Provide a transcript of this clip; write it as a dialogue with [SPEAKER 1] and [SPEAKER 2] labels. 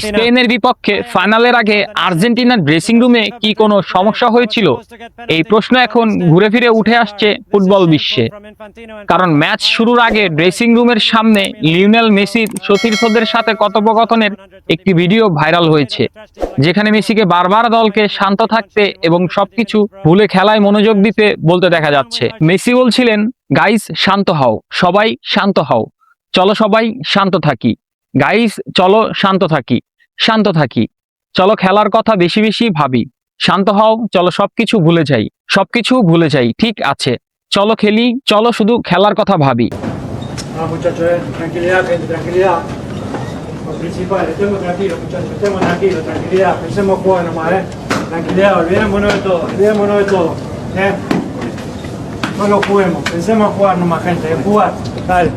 [SPEAKER 1] স্পেনের বিপক্ষে ফাইনালের আগে আর্জেন্টিনার ড্রেসিং রুমে কি কোনো সমস্যা হয়েছিল? এই প্রশ্ন এখন ঘুরে ফিরে উঠে আসছে ফুটবল বিশ্বে। কারণ ম্যাচ শুরুর আগে ড্রেসিং রুমের সামনে লিওনেল মেসির সতীর্থদের সাথে কথোপকথনের একটি ভিডিও ভাইরাল হয়েছে, যেখানে মেসিকে বারবার দলকে শান্ত থাকতে এবং সবকিছু ভুলে খেলায় মনোযোগ দিতে বলতে দেখা যাচ্ছে। মেসি বলছিলেন, গাইস শান্ত হও, সবাই শান্ত হও, চলো সবাই শান্ত থাকি, গাইস চলো শান্ত থাকি, শান্ত থাকি, চলো খেলার কথা বেশি বেশি ভাবি, শান্ত হও, চলো সবকিছু ভুলে যাই, সবকিছু ভুলে যাই, ঠিক আছে, চলো খেলি, চলো শুধু খেলার কথা ভাবি।
[SPEAKER 2] No lo juguemos, pensemos a jugar nomás, gente, jugar, dale.